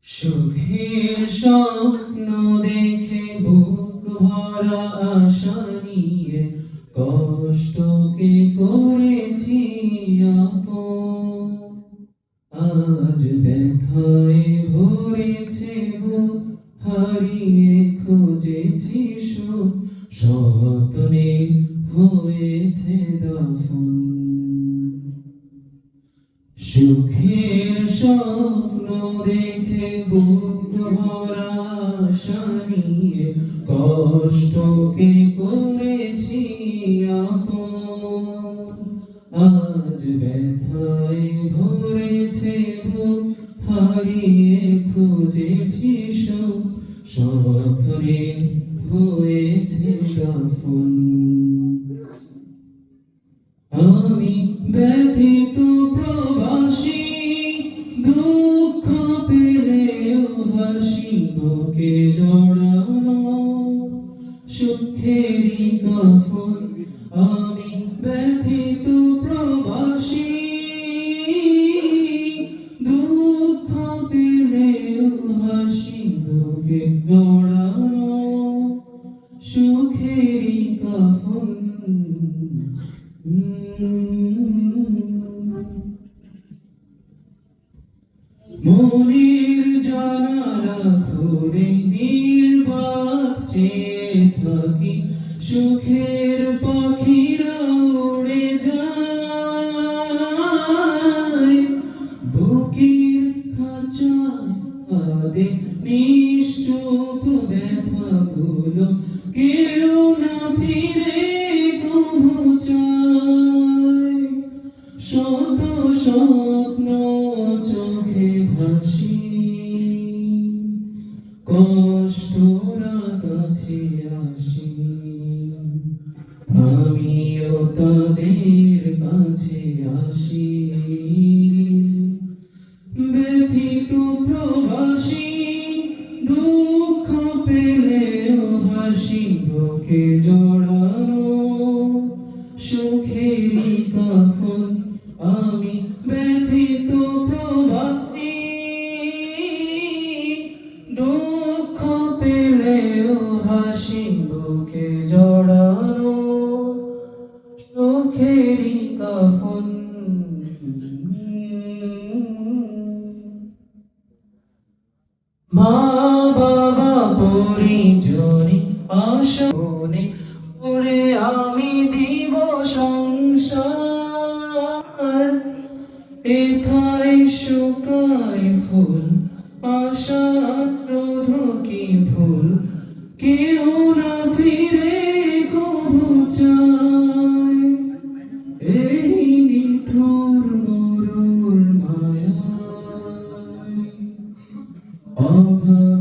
সুখের স্বপ্ন দেখে বুক ভরা আশা নিয়ে কষ্টকে করেছি আপন। আজ ব্যথায় ভরেছে বুক, হারিয়ে খুঁজেছি সুখ, স্বপ্নে হয়েছে দাফন। সুখের স্বপ্ন দেখে বুক ভরা আশা নিয়ে কষ্টকে করেছি আপন। আজ ব্যথায় ভরেছে বুক, হারিয়ে খুঁজেছি সুখ, স্বপ্নে হয়েছে দাফন। আমি ব্যথিত প্রবাসী, দুঃখ পেলেও হাসি বুকে জড়ানো সুখেরই কাফন। আমি ব্যথিত প্রবাসী, দুঃখ পেলেও হাসি বুকে জড়ানো সুখেরই কাফন। মনের জানালা খুলে নির্বাক চেয়ে থাকি, সুখের পাখিরা উড়ে যায় বুকের খাঁচায় আদে নিশ্চুপ ব্যথাগুলো কেউ না ফিরে কভু চায়। শত স্বপ্ন চোখে ভাসি, কষ্টরা কাছে আসি, আমিও তাদের কাছে আসি। ব্যথিত প্রবাসী, দুঃখ পেলেও হাসি বুকে জড়ানো সুখেরই কাফন। আমি ব্যথিত প্রবাসী, দুঃখ পেলেও হাসি বুকে জড়ানো সুখেরই কাফন। মা বাবা পরিজনে আশা মনে করে আমি দিব সংসার। এথায় শুকায় ফুল, আশা রোধ কি ভুল, কেউ না ফিরে কভু চায়। এই নিঠুর মরুর মায়ায় অভাব